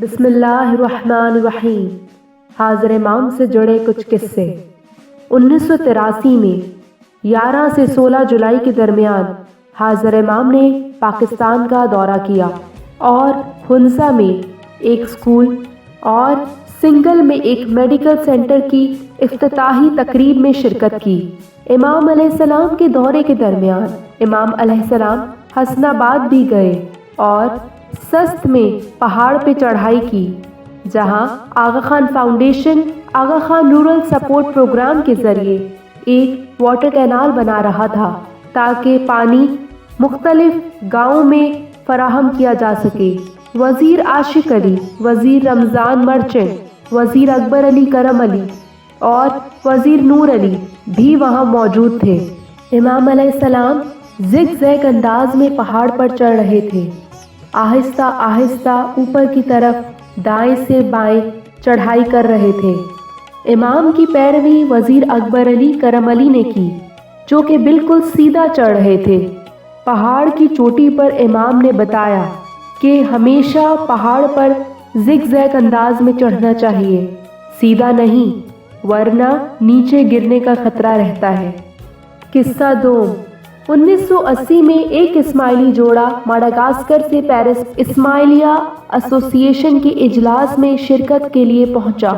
بسم اللہ الرحمن الرحیم۔ حاضر امام سے جڑے کچھ قصے۔ 1983 میں 11 سے 16 جولائی کے درمیان حاضر امام نے پاکستان کا دورہ کیا اور ہنزا میں ایک اسکول اور سنگل میں ایک میڈیکل سینٹر کی افتتاحی تقریب میں شرکت کی۔ امام علیہ السلام کے دورے کے درمیان امام علیہ السلام حسن آباد بھی گئے اور سست میں پہاڑ پہ چڑھائی کی، جہاں آغا خان فاؤنڈیشن آغا خان رورل سپورٹ پروگرام کے ذریعے ایک واٹر کینال بنا رہا تھا تاکہ پانی مختلف گاؤں میں فراہم کیا جا سکے۔ وزیر عاشق علی، وزیر رمضان مرچنٹ، وزیر اکبر علی کرم علی اور وزیر نور علی بھی وہاں موجود تھے۔ امام علیہ السلام زگ زیگ انداز میں پہاڑ پر چڑھ رہے تھے، آہستہ آہستہ اوپر کی طرف دائیں سے بائیں چڑھائی کر رہے تھے۔ امام کی پیروی وزیر اکبر علی کرم علی نے کی، جو کہ بالکل سیدھا چڑھ رہے تھے۔ پہاڑ کی چوٹی پر امام نے بتایا کہ ہمیشہ پہاڑ پر زگ زیگ انداز میں چڑھنا چاہیے، سیدھا نہیں، ورنہ نیچے گرنے کا خطرہ رہتا ہے۔ قصہ دوم۔ 1980 میں ایک اسماعیلی جوڑا ماڈاگاسکر سے پیرس اسماعیلیہ ایسوسی ایشن کے اجلاس میں شرکت کے لیے پہنچا،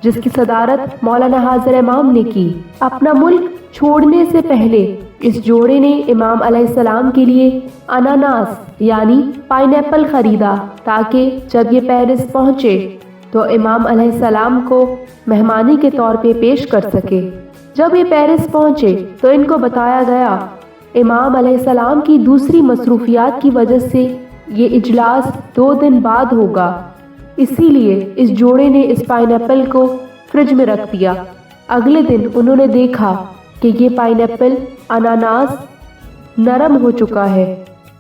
جس کی صدارت مولانا حاضر امام نے کی۔ اپنا ملک چھوڑنے سے پہلے اس جوڑے نے امام علیہ السلام کے لیے اناناس یعنی پائن ایپل خریدا تاکہ جب یہ پیرس پہنچے تو امام علیہ السلام کو مہمانی کے طور پہ پیش کر سکے۔ جب یہ پیرس پہنچے تو ان کو بتایا گیا امام علیہ السلام کی دوسری مصروفیات کی وجہ سے یہ اجلاس 2 دن بعد ہوگا، اسی لیے اس جوڑے نے اس پائن ایپل کو فریج میں رکھ دیا۔ اگلے دن انہوں نے دیکھا کہ یہ پائن ایپل اناناس نرم ہو چکا ہے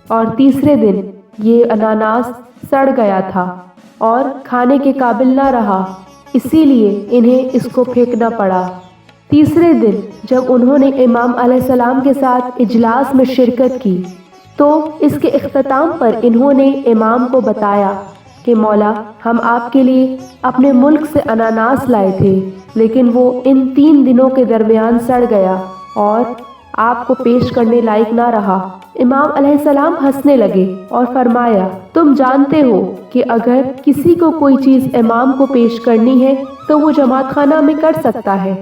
اور تیسرے دن یہ اناناس سڑ گیا تھا اور کھانے کے قابل نہ رہا، اسی لیے انہیں اس کو پھینکنا پڑا۔ تیسرے دن جب انہوں نے امام علیہ السلام کے ساتھ اجلاس میں شرکت کی تو اس کے اختتام پر انہوں نے امام کو بتایا کہ مولا، ہم آپ کے لیے اپنے ملک سے اناناس لائے تھے، لیکن وہ ان 3 دنوں کے درمیان سڑ گیا اور آپ کو پیش کرنے لائق نہ رہا۔ امام علیہ السلام ہنسنے لگے اور فرمایا، تم جانتے ہو کہ اگر کسی کو کوئی چیز امام کو پیش کرنی ہے تو وہ جماعت خانہ میں کر سکتا ہے،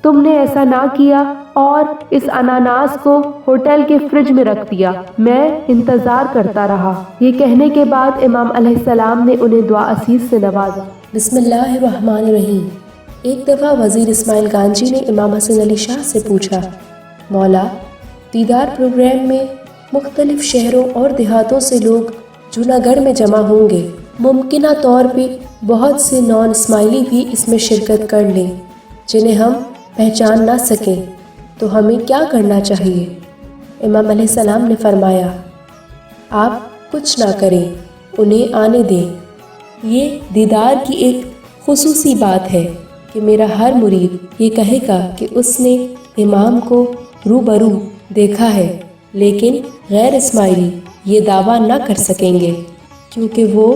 تم نے ایسا نہ کیا اور اس اناناس کو ہوٹل کے فریج میں رکھ دیا، میں انتظار کرتا رہا۔ یہ کہنے کے بعد امام علیہ السلام نے انہیں دعا عزیز سے نوازا۔ بسم اللہ الرحمن الرحیم۔ ایک دفعہ وزیر اسماعیل گانجی نے امام حسن علی شاہ سے پوچھا، مولا، دیدار پروگرام میں مختلف شہروں اور دیہاتوں سے لوگ جونا گڑھ میں جمع ہوں گے، ممکنہ طور پہ بہت سے نان اسماعیلی بھی اس میں شرکت کر لیں جنہیں ہم پہچان نہ سکیں، تو ہمیں کیا کرنا چاہیے؟ امام علیہ السلام نے فرمایا، آپ کچھ نہ کریں، انہیں آنے دیں۔ یہ دیدار کی ایک خصوصی بات ہے کہ میرا ہر مرید یہ کہے گا کہ اس نے امام کو روبرو دیکھا ہے، لیکن غیر اسماعیلی یہ دعویٰ نہ کر سکیں گے کیونکہ وہ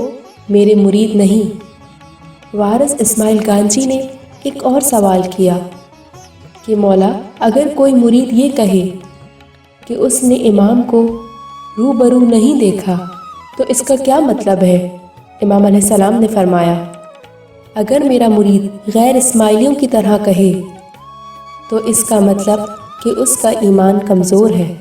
میرے مرید نہیں۔ وارث اسماعیل گانجی نے ایک اور سوال کیا کہ مولا، اگر کوئی مرید یہ کہے کہ اس نے امام کو روبرو نہیں دیکھا تو اس کا کیا مطلب ہے؟ امام علیہ السلام نے فرمایا، اگر میرا مرید غیر اسماعیلیوں کی طرح کہے تو اس کا مطلب کہ اس کا ایمان کمزور ہے۔